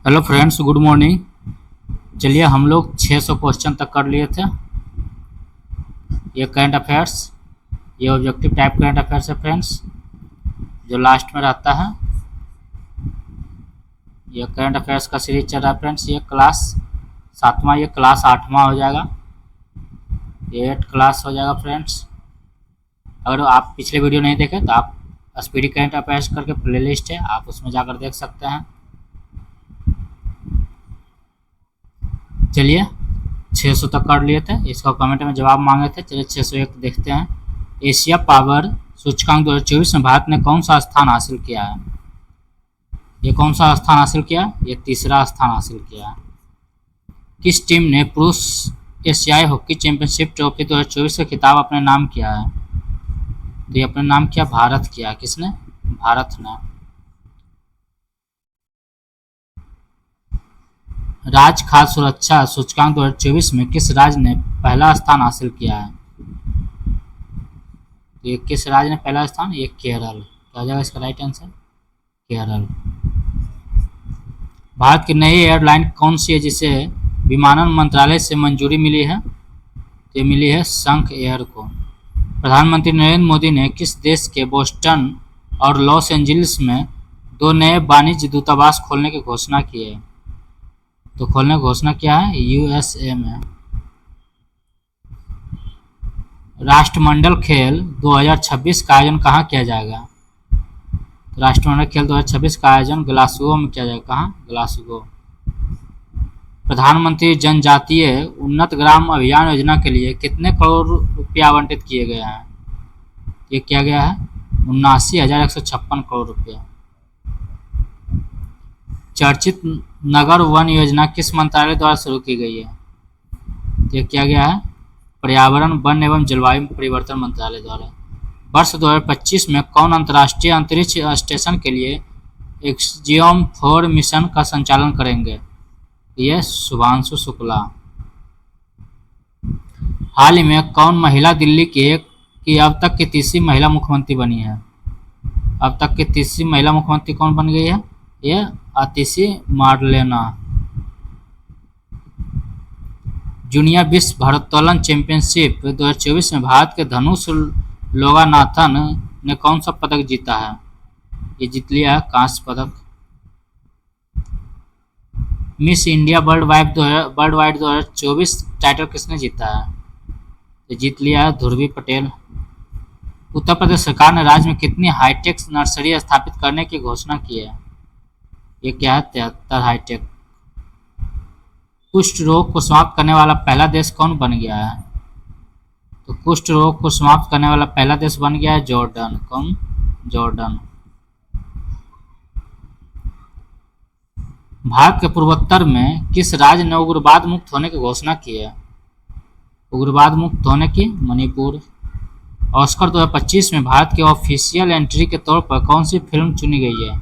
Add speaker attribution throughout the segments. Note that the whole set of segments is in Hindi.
Speaker 1: Hello friends, good morning. चलिए हम लोग 600 क्वेश्चन तक कर लिए थे। ये करंट अफेयर्स, ये ऑब्जेक्टिव टाइप करंट अफेयर्स है फ्रेंड्स, जो लास्ट में रहता है। ये करंट अफेयर्स का सीरीज चल रहा है फ्रेंड्स। ये क्लास 7वां, ये क्लास 8वां हो जाएगा, ये 8 क्लास हो जाएगा फ्रेंड्स। अगर आप पिछले वीडियो नहीं देखे तो आप स्पीडी करंट अफेयर्स करके प्लेलिस्ट है, आप उसमें जाकर देख सकते हैं। चलिए 600 तक कर लिए थे, इसका कमेंट में जवाब मांगे थे। चलिए 601 देखते हैं। एशिया पावर सूचकांक 2024 में भारत ने कौन सा स्थान हासिल किया है? ये कौन सा स्थान हासिल किया? ये तीसरा स्थान हासिल किया है। किस टीम ने पुरुष एशियाई हॉकी चैंपियनशिप ट्रॉफी 2024 का खिताब अपने नाम किया है? तो ये अपने नाम किया भारत किया। किसने? भारत ने। राज्य खाद्य सुरक्षा सूचकांक 2024 में किस राज्य ने पहला स्थान हासिल किया है? तो ये किस राज्य ने पहला स्थान? ये केरल। क्या हो जाएगा इसका राइट आंसर? केरल। भारत की नई एयरलाइन कौन सी है जिसे विमानन मंत्रालय से मंजूरी मिली है? ये मिली है शंख एयर को। प्रधानमंत्री नरेंद्र मोदी ने किस देश के बोस्टन और लॉस एंजलिस में 2 नए वाणिज्य दूतावास खोलने की घोषणा की है? तो खोलने की घोषणा क्या है? यूएसए में। राष्ट्रमंडल खेल 2026 का आयोजन कहाँ किया जाएगा? राष्ट्रमंडल खेल 2026 का आयोजन ग्लासगो में किया जाएगा। कहाँ? ग्लासगो। प्रधानमंत्री जनजातीय उन्नत ग्राम अभियान योजना के लिए कितने करोड़ रुपये आवंटित किए गए हैं? ये किया गया है 79,156 करोड़ रुपये। चर्चित नगर वन योजना किस मंत्रालय द्वारा शुरू की गई है? ये किया गया है पर्यावरण, वन एवं जलवायु परिवर्तन मंत्रालय द्वारा। वर्ष 2025 में कौन अंतर्राष्ट्रीय अंतरिक्ष स्टेशन के लिए एक्सजियोम 4 मिशन का संचालन करेंगे? ये शुभांशु शुक्ला। हाल ही में कौन महिला दिल्ली की अब तक की तीसरी महिला मुख्यमंत्री बनी है? अब तक की तीसरी महिला मुख्यमंत्री कौन बन गई है? ये आतिशी मार्लेना। जूनियर विश्व भारोत्तोलन चैंपियनशिप 2024 में भारत के धनुष लोगानाथन ने कौन सा पदक जीता है? ये जीत लिया है कांस्य पदक। Miss India world wide 2024 title किसने जीता है? ये जीत लिया है ध्रुवी पटेल। उत्तर प्रदेश सरकार ने राज्य में कितनी हाईटेक नर्सरी स्थापित करने की घोषणा की है? ये क्या है? 73 हाईटेक। कुष्ठ रोग को समाप्त करने वाला पहला देश कौन बन गया है? तो कुष्ठ रोग को समाप्त करने वाला पहला देश बन गया है जॉर्डन। कौन? जॉर्डन। भारत के पूर्वोत्तर में किस राज्य ने उग्रवाद मुक्त होने की घोषणा की है? उग्रवाद मुक्त होने की? मणिपुर। ऑस्कर 2025 में भारत की ऑफिशियल एंट्री के तौर पर कौन सी फिल्म चुनी गई है?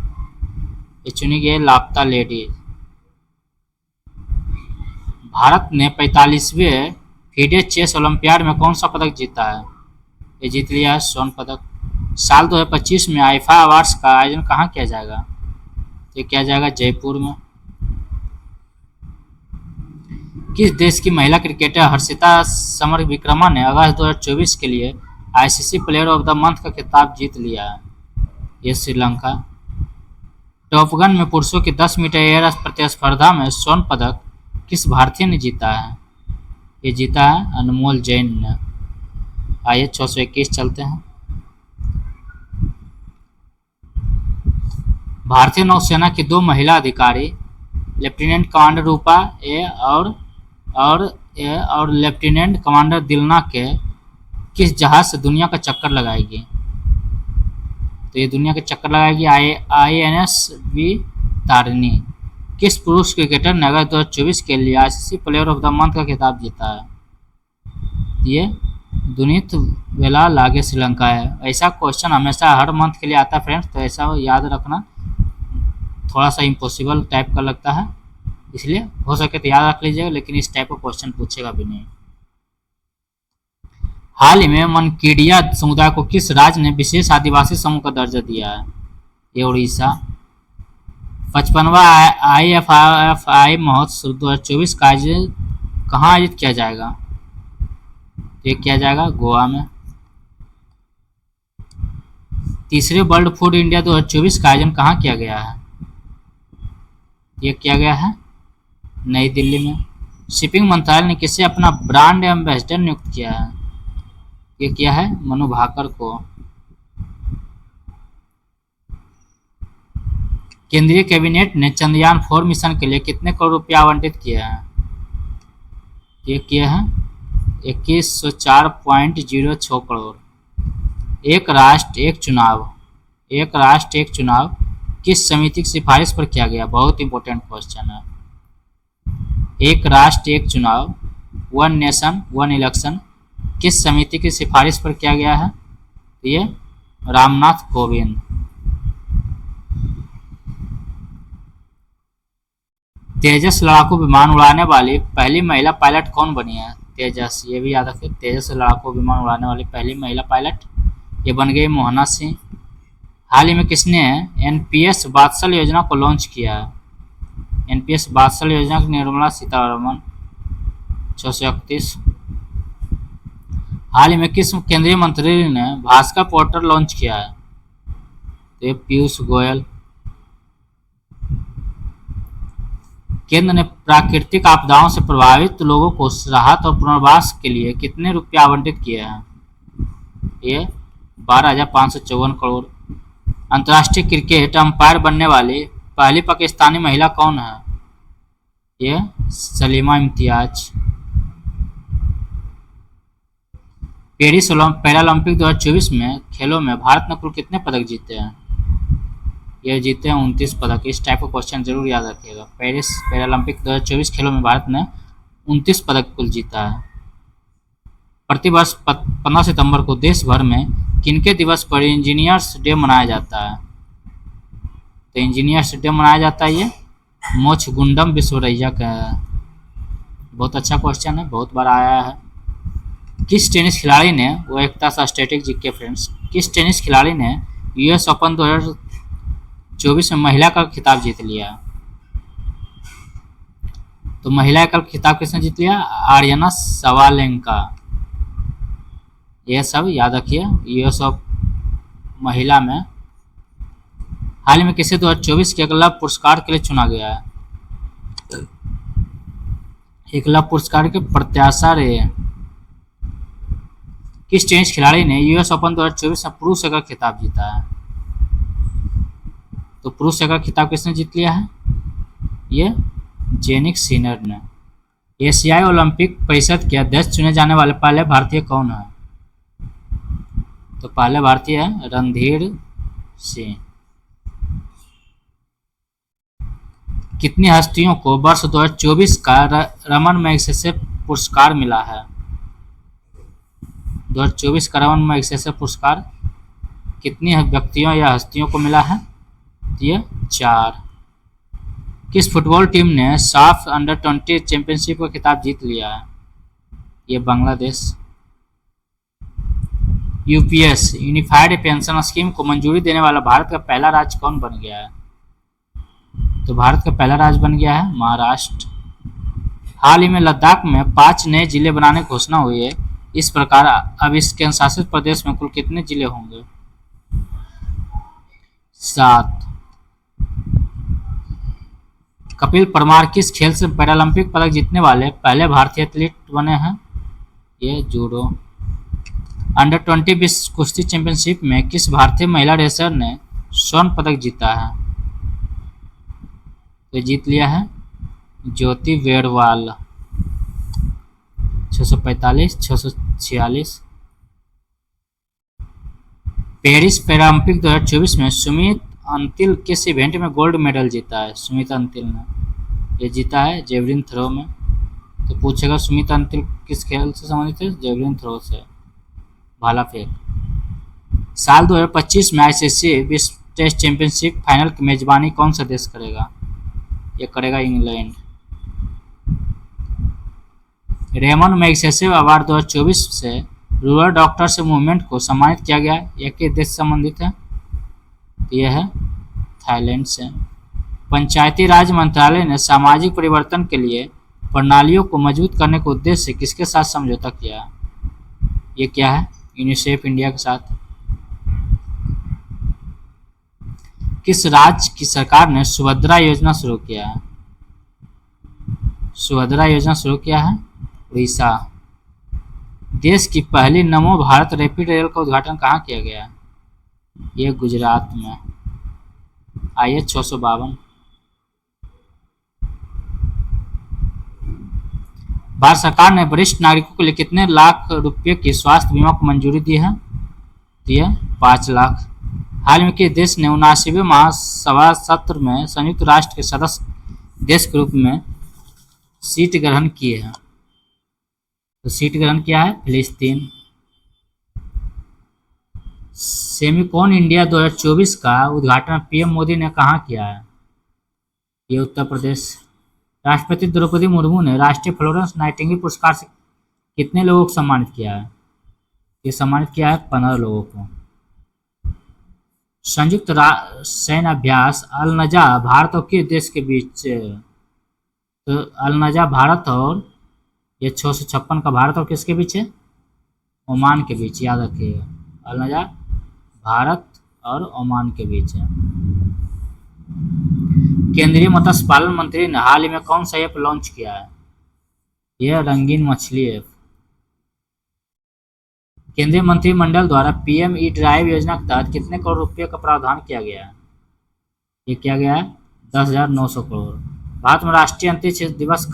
Speaker 1: ये चुनी गई है लापता लेडी। भारत ने 45वें फीडे चेस ओलंपियाड में कौन सा पदक जीता है? ये जीत लिया है स्वर्ण पदक। साल 2025 में आईफा अवार्ड्स का आयोजन कहाँ किया जाएगा? ये किया जाएगा जयपुर में। किस देश की महिला क्रिकेटर हर्षिता समरविक्रमा ने अगस्त 2024 के लिए ICC player of the month का खिताब जीत लिया है? ये श्रीलंका। टॉपगन में पुरुषों की 10 मीटर एयर प्रतिस्पर्धा में स्वर्ण पदक किस भारतीय ने जीता है? ये जीता है अनमोल जैन ने। आइए 621 चलते हैं। भारतीय नौसेना की 2 महिला अधिकारी लेफ्टिनेंट कमांडर रूपा ए और लेफ्टिनेंट कमांडर दिलना के किस जहाज से दुनिया का चक्कर लगाएगी? तो ये दुनिया का चक्कर लगाएगी INS वी तारिणी। किस पुरुष क्रिकेटर ने अगस्त 2024 के लिए ICC player of the month का खिताब जीता है? ये दुनित वेला लागे श्रीलंका है। ऐसा क्वेश्चन हमेशा हर मंथ के लिए आता है फ्रेंड्स, तो ऐसा याद रखना। थोड़ा सा इम्पॉसिबल टाइप का लगता है, इसलिए हो सके तो याद रख लीजिएगा, लेकिन इस टाइप का क्वेश्चन पूछेगा भी नहीं। हाल ही में मनकीडिया समुदाय को किस राज्य ने विशेष आदिवासी समूह का दर्जा दिया है? ये उड़ीसा। 55वां IFFI महोत्सव 2024 का आयोजन कहाँ आयोजित किया जाएगा? ये किया जाएगा गोवा में। तीसरे वर्ल्ड फूड इंडिया 2024 का आयोजन कहाँ किया गया है? ये किया गया है नई दिल्ली में। शिपिंग मंत्रालय ने किसे अपना ब्रांड एम्बेसडर नियुक्त किया है? ये किया है मनु भाकर को। केंद्रीय कैबिनेट ने चंद्रयान 4 मिशन के लिए कितने करोड़ रुपया आवंटित किया है? ये किया है 2104.06 करोड़। एक राष्ट्र एक चुनाव किस समिति की सिफारिश पर किया गया? बहुत इंपॉर्टेंट क्वेश्चन है। एक राष्ट्र एक चुनाव, वन नेशन वन इलेक्शन किस समिति की सिफारिश पर किया गया है? ये रामनाथ कोविंद। तेजस लड़ाकू विमान उड़ाने वाली पहली महिला पायलट कौन बनी है? तेजस, ये भी याद रखिए, तेजस लड़ाकू विमान उड़ाने वाली पहली महिला पायलट ये बन गई मोहना सिंह। हाल ही में किसने एनपीएस वात्सल योजना को लॉन्च किया है? एनपीएस वात्सल योजना की निर्मला सीतारमण 631। हाल ही में किस केंद्रीय मंत्री ने भास्कर पोर्टल लॉन्च किया है? तो पीयूष गोयल। केंद्र ने प्राकृतिक आपदाओं से प्रभावित लोगों को राहत और पुनर्वास के लिए कितने रुपया आवंटित किए हैं? ये 12,554 करोड़। अंतर्राष्ट्रीय क्रिकेट अंपायर बनने वाली पहली पाकिस्तानी महिला कौन है? ये सलीमा इम्तियाज। पेरिस पैरालंपिक 2024 में खेलों में भारत ने कुल कितने पदक जीते हैं? ये जीते हैं 29 पदक। इस टाइप का क्वेश्चन जरूर याद रखिएगा। पेरिस पैरालंपिक 2024 खेलों में भारत ने 29 पदक कुल जीता है। प्रतिवर्ष 15 सितंबर को देश भर में किनके दिवस पर इंजीनियर्स डे मनाया जाता है? तो इंजीनियर्स डे मनाया जाता है ये मोक्षगुंडम विश्वरैया का। बहुत अच्छा क्वेश्चन है, बहुत बार आया है। किस टेनिस खिलाड़ी ने, वो एकता सा स्टैटिक जीके फ्रेंड्स, किस टेनिस खिलाड़ी ने यूएस ओपन 2024 में महिला का खिताब जीत लिया? तो महिला का खिताब किसने जीत लिया? आर्यना सवालेंका। यह सब याद रखिए। यूएस महिला में हाल ही में किसे 2024 के एकलव्य पुरस्कार के लिए चुना गया है? एकलव्य पुरस्कार के प्रत्याशा रहे किस टेनिस खिलाड़ी ने यूएस ओपन 2024 में पुरुष एकल खिताब जीता है? तो पुरुष एकल खिताब किसने जीत लिया है? ये जेनिक सिनर ने। एशियाई ओलंपिक परिषद के अध्यक्ष चुने जाने वाले पहले भारतीय कौन है? तो पहले भारतीय है रणधीर सिंह। कितनी हस्तियों को वर्ष 2024 का रमन मैग्सेसे पुरस्कार मिला है? 2024 का रमन मैग्सेसे पुरस्कार कितनी व्यक्तियों या हस्तियों को मिला है? ये 4। किस फुटबॉल टीम ने साफ अंडर-20 चैंपियनशिप का खिताब जीत लिया है? ये Bangladesh. UPS unified pension scheme को मंजूरी देने वाला भारत का पहला राज्य कौन बन गया है? तो भारत का पहला राज्य बन गया है महाराष्ट्र। हाल ही में लद्दाख में 5 नए जिले बनाने की घोषणा हुई है। इस प्रकार अब इस केंद्रशासित प्रदेश में कुल कितने जिले होंगे? 7। कपिल परमार किस खेल से पैरालंपिक पदक जीतने वाले पहले भारतीय एथलीट बने हैं? ये जूडो। अंडर-20 विश्व कुश्ती चैंपियनशिप में किस भारतीय महिला रेसलर ने स्वर्ण पदक जीता है? तो जीत लिया है ज्योति वेरवाल 645 646। पेरिस पैरालंपिक 2024 में सुमित अंतिल किस इवेंट में गोल्ड मेडल जीता है? सुमित अंतिल ने ये जीता है जेवलिन थ्रो में। तो पूछेगा सुमित अंतिल किस खेल से संबंधित है? जेवलिन थ्रो से, भाला फेंक। साल 2025 में आईसीसी विश्व टेस्ट चैंपियनशिप फाइनल की मेजबानी कौन सा देश करेगा? ये करेगा इंग्लैंड। रेमन मैग्सेसे अवार्ड 2024 से रूरल डॉक्टर्स मूवमेंट को सम्मानित किया गया। यह किस देश से संबंधित है? यह है थाईलैंड से। पंचायती राज मंत्रालय ने सामाजिक परिवर्तन के लिए प्रणालियों को मजबूत करने के उद्देश्य से किसके साथ समझौता किया? ये क्या है? यूनिसेफ इंडिया के साथ। किस राज्य की सरकार ने सुभद्रा योजना शुरू किया है? सुभद्रा योजना शुरू किया है उड़ीसा। देश की पहली नमो भारत रैपिड रेल का उद्घाटन कहाँ किया गया? ये गुजरात में। IH 652। भारत सरकार ने वरिष्ठ नागरिकों के लिए कितने लाख रुपए की स्वास्थ्य बीमा को मंजूरी दी है? दिए 5 लाख। हाल में किस देश ने 79वें महासभा सत्र में संयुक्त राष्ट्र के सदस्य देश के रूप में सीट ग्रहण किए हैं? तो सीट ग्रहण किया है फिलिस्तीन। सेमिकॉन इंडिया 2024 का उद्घाटन PM मोदी ने कहाँ किया है? ये उत्तर प्रदेश। राष्ट्रपति द्रौपदी मुर्मू ने राष्ट्रीय फ्लोरेंस नाइटिंगेल पुरस्कार से कितने लोगों को सम्मानित किया है? ये सम्मानित किया है 15 लोगों को। संयुक्त सैन्य अभ्यास अल-नजा भारत और किस देश के बीच? तो अल-नजा भारत और ये 656 का भारत और किसके बीच है? ओमान के बीच, याद रखिएगा। अल-नजा भारत और ओमान के बीच है। केंद्रीय मत्स्य पालन मंत्री ने हाल ही में कौन सा ऐप लॉन्च किया है? यह रंगीन मछली ऐप। केंद्रीय मंत्रिमंडल द्वारा PM E-ड्राइव योजना के तहत कितने करोड़ रुपए का प्रावधान किया गया है? ये किया गया है 10,900 करोड़। भारत में राष्ट्रीय अंतरिक्ष दिवस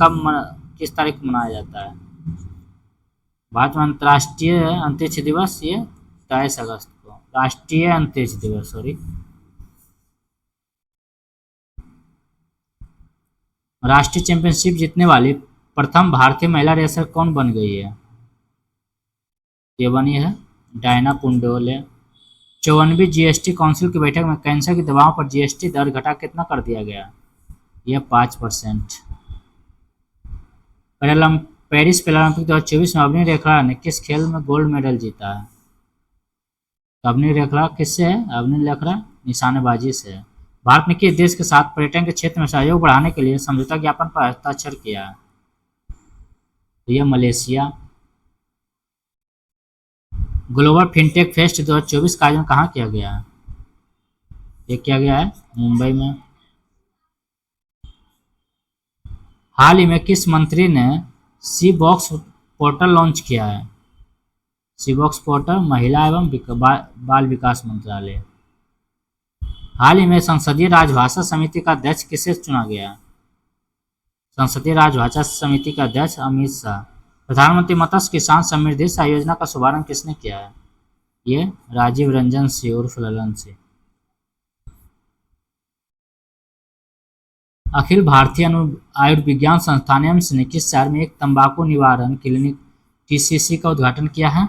Speaker 1: किस तारीख को मनाया जाता है? भारत में अंतर्राष्ट्रीय अंतरिक्ष दिवस ये 23 अगस्त को। राष्ट्रीय अंतरिक्ष दिवस, सॉरी। राष्ट्रीय चैंपियनशिप जीतने वाली प्रथम भारतीय महिला रेसर कौन बन गई है? ये बनी है डायना पुंडोले। 54वीं GST काउंसिल की बैठक में कैंसर की दवाओं पर GST दर घटा कितना कर दिया गया? यह 5%। पेरिस पैरालंपिक 2024 में अवनी रेखला ने किस खेल में गोल्ड मेडल जीता है? अवनी रेखला किससे है? अवनी रेखला निशानेबाजी से है। भारत ने किस देश के साथ पर्यटन के क्षेत्र में सहयोग बढ़ाने के लिए समझौता ज्ञापन पर हस्ताक्षर किया है? तो यह मलेशिया। ग्लोबल फिनटेक फेस्ट 2024 का आयोजन कहाँ किया गया है? ये किया गया है मुंबई में। हाल ही में किस मंत्री ने सी-बॉक्स पोर्टल लॉन्च किया है? सी-बॉक्स पोर्टल महिला एवं बाल विकास मंत्रालय। हाल ही में संसदीय राजभाषा समिति का अध्यक्ष किसे चुना गया? संसदीय राजभाषा समिति का अध्यक्ष अमित शाह। प्रधानमंत्री मत्स्य किसान समृद्धि सहायता योजना का शुभारंभ किसने किया है? ये राजीव रंजन सिंह उर्फ ललन सिंह। अखिल भारतीय आयुर्विज्ञान संस्थान एम्स ने किस शहर में एक तंबाकू निवारण क्लिनिक TCC का उद्घाटन किया है?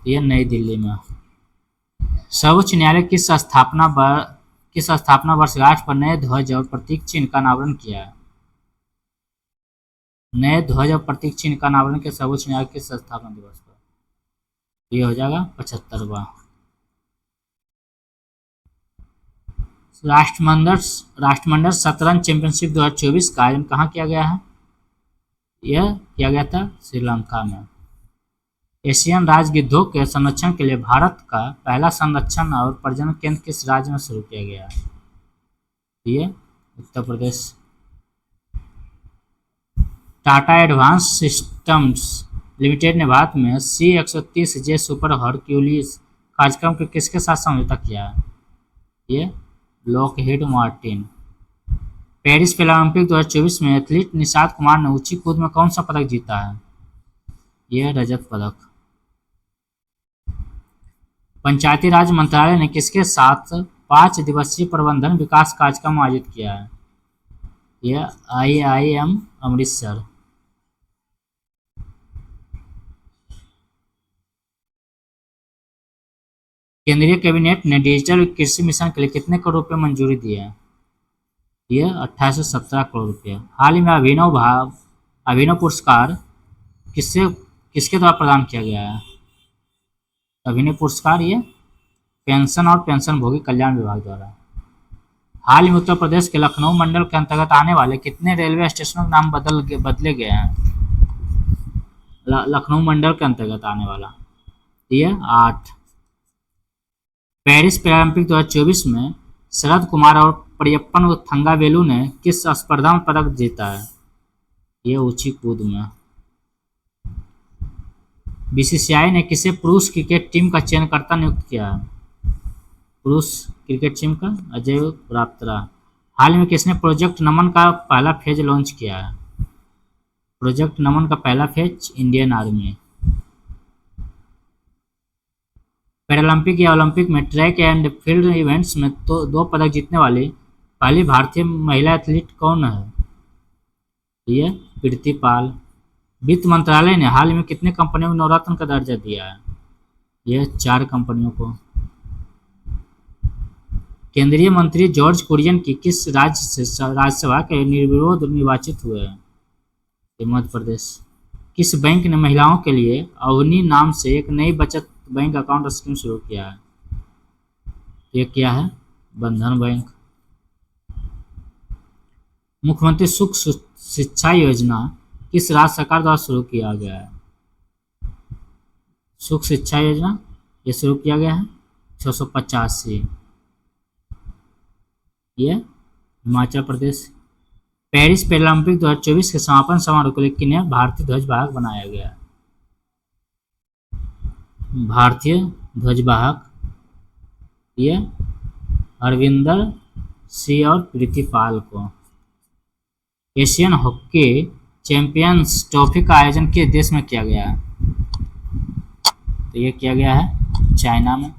Speaker 1: यह नई दिल्ली में। सर्वोच्च न्यायालय किस स्थापना वर्षगांठ पर नए ध्वज और प्रतीक चिन्ह का अनावरण किया है? नए ध्वज और प्रतीक चिन्ह का अनावरण के सर्वोच्च न्यायालय किस स्थापना दिवस पर? ये हो जाएगा 75वां। राष्ट्रमंडल शतरंज चैंपियनशिप 2024 का आयोजन कहाँ किया गया है? यह किया गया था श्रीलंका में। एशियन राजगिद्धों के संरक्षण के लिए भारत का पहला संरक्षण और प्रजनन केंद्र किस राज्य में शुरू किया गया है? ये Uttar Pradesh. Tata advance systems limited ने भारत में C-130J सुपर हरक्यूलिस कार्यक्रम के किसके साथ समझौता किया है? ये लॉकहीड मार्टिन। पेरिस पैरालंपिक 2024 में एथलीट निषाद कुमार ने ऊंची कूद में कौन सा पदक जीता है? यह रजत पदक। पंचायती राज मंत्रालय ने किसके साथ 5 दिवसीय प्रबंधन विकास कार्यक्रम आयोजित किया है? यह IIM अमृतसर। केंद्रीय कैबिनेट ने डिजिटल कृषि मिशन के लिए कितने करोड़ रुपए मंजूरी दी है? यह 2817 करोड़ रुपए। हाल ही में अभिनव पुरस्कार किसके द्वारा प्रदान किया गया है? अभिनव पुरस्कार ये पेंशन और पेंशनभोगी कल्याण विभाग द्वारा। हाल ही में उत्तर प्रदेश के लखनऊ मंडल के अंतर्गत आने वाले कितने रेलवे स्टेशनों के नाम बदले गए हैं? लखनऊ मंडल के अंतर्गत आने वाला ये 8। पेरिस पैरालंपिक 2024 में शरद कुमार और परियप्पन थंगावेलु ने किस स्पर्धा में पदक जीता है? ये ऊंची कूद में। बीसीसीआई ने किसे पुरुष क्रिकेट टीम का चयनकर्ता नियुक्त किया है? पुरुष क्रिकेट टीम का अजय उराप्तरा। हाल में किसने प्रोजेक्ट नमन का पहला फेज लॉन्च किया है? प्रोजेक्ट नमन का पहला फेज इंडियन आर्मी। पैरालंपिक या ओलंपिक में ट्रैक एंड फील्ड इवेंट्स में तो 2 पदक जीतने वाली पहली भारतीय महिला एथलीट कौन है? ये कीर्ति पाल। वित्त मंत्रालय ने हाल में कितने कंपनियों को नवरत्न का दर्जा दिया है? यह 4 कंपनियों को। केंद्रीय मंत्री जॉर्ज कुरियन की किस राज्य से राज्यसभा के निर्विरोध निर्वाचित हुए हैं? मध्य प्रदेश। किस बैंक ने महिलाओं के लिए अवनी नाम से एक नई बचत बैंक अकाउंट स्कीम शुरू किया है? ये क्या है? बंधन बैंक। मुख्यमंत्री सुख शिक्षा योजना किस राज्य सरकार द्वारा शुरू किया गया है? सुख शिक्षा योजना ये शुरू किया गया है 685। ये हिमाचल प्रदेश। पेरिस पैरालंपिक 2024 के समापन समारोह के लिए किन्हें भारतीय ध्वजवाहक बनाया गया? भारतीय ध्वजवाहक ये हरविंदर सिंह और प्रीति पाल को। एशियन हॉकी चैंपियंस ट्रॉफी का आयोजन किस देश में किया गया है? तो ये किया गया है चाइना में।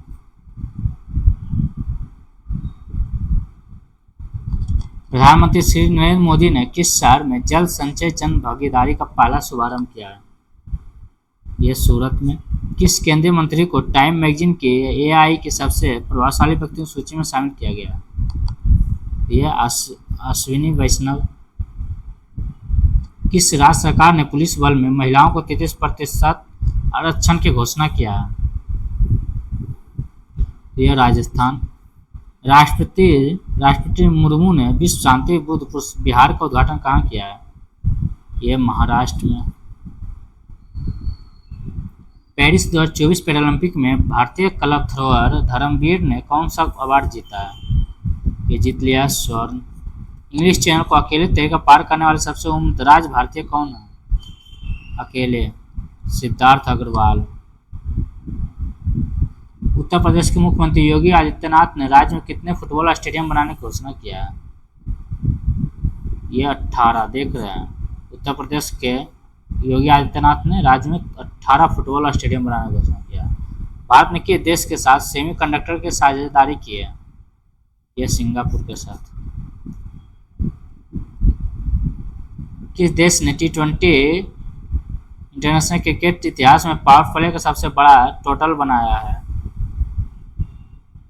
Speaker 1: प्रधानमंत्री श्री नरेंद्र मोदी ने किस शहर में जल संचय जन भागीदारी का पहला शुभारंभ किया है? ये सूरत में। किस केंद्रीय मंत्री को टाइम मैगजीन के एआई के सबसे प्रभावशाली व्यक्तियों की सूची में शामिल किया गया? ये अश्विनी वैष्णव। किस राज्य सरकार ने पुलिस बल में महिलाओं को 33% आरक्षण की घोषणा किया है? यह राजस्थान। राष्ट्रपति मुर्मू ने विश्व शांति बुद्ध विहार का उद्घाटन कहाँ किया है? यह महाराष्ट्र में। पेरिस 2024 पैरालंपिक में भारतीय क्लब थ्रोअर धर्मवीर ने कौन सा अवार्ड जीता है? ये जीत लिया स्वर्ण। इंग्लिश चैनल को अकेले तरीका पार करने वाले सबसे उम्रदराज भारतीय कौन है? अकेले सिद्धार्थ अग्रवाल। उत्तर प्रदेश के मुख्यमंत्री योगी आदित्यनाथ ने राज्य में कितने फुटबॉल स्टेडियम बनाने की घोषणा किया है? ये 18। देख रहे हैं उत्तर प्रदेश के योगी आदित्यनाथ ने राज्य में 18 फुटबॉल स्टेडियम बनाने की घोषणा किया है। भारत ने किस देश के साथ सेमीकंडक्टर की साझेदारी की है? यह सिंगापुर के साथ। किस देश ने T20 इंटरनेशनल क्रिकेट इतिहास में पावर प्ले का सबसे बड़ा टोटल बनाया है?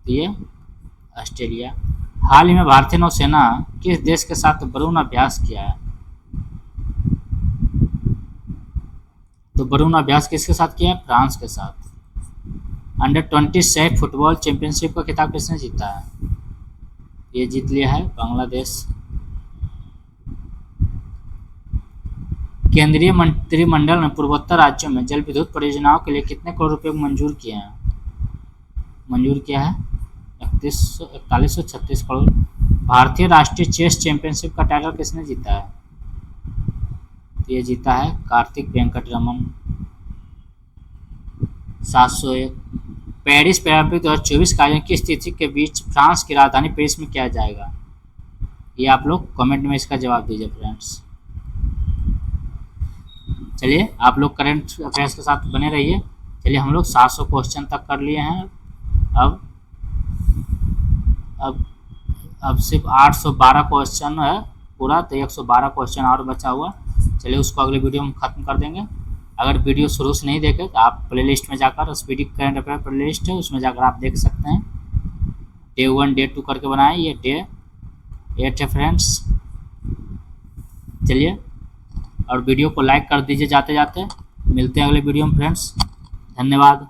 Speaker 1: ये ऑस्ट्रेलिया। हाल ही में भारतीय नौसेना किस देश के साथ बरून अभ्यास किया है? तो बरून अभ्यास किसके साथ किया है? फ्रांस के साथ। अंडर-20 सैफ फुटबॉल चैंपियनशिप का खिताब किसने जीता है? ये जीत लिया है बांग्लादेश। केंद्रीय मंत्रिमंडल ने पूर्वोत्तर राज्यों में जल विद्युत परियोजनाओं के लिए कितने करोड़ रुपए मंजूर किया है? 4136 करोड़। भारतीय राष्ट्रीय चेस चैंपियनशिप का टाइटल किसने जीता है? ये जीता है कार्तिक वेंकटरमन। 701। पेरिस पैरालंपिक 2024 का आयोजन किस तिथि के बीच फ्रांस की राजधानी पेरिस में किया जाएगा? ये आप लोग कमेंट में इसका जवाब दीजिए फ्रेंड्स। चलिए आप लोग करंट अफेयर्स के साथ बने रहिए। चलिए हम लोग 700 क्वेश्चन तक कर लिए हैं। अब सिर्फ 812 क्वेश्चन है पूरा, तो 112 क्वेश्चन और बचा हुआ। चलिए उसको अगले वीडियो में ख़त्म कर देंगे। अगर वीडियो शुरू से नहीं देखे तो आप प्लेलिस्ट में जाकर स्पीडी करंट अफेयर प्लेलिस्ट है उसमें जाकर आप देख सकते हैं। डे 1 डे 2 करके बनाए, ये डे 8 है फ्रेंड्स। चलिए और वीडियो को लाइक कर दीजिए जाते जाते। मिलते हैं अगले वीडियो में फ्रेंड्स। धन्यवाद।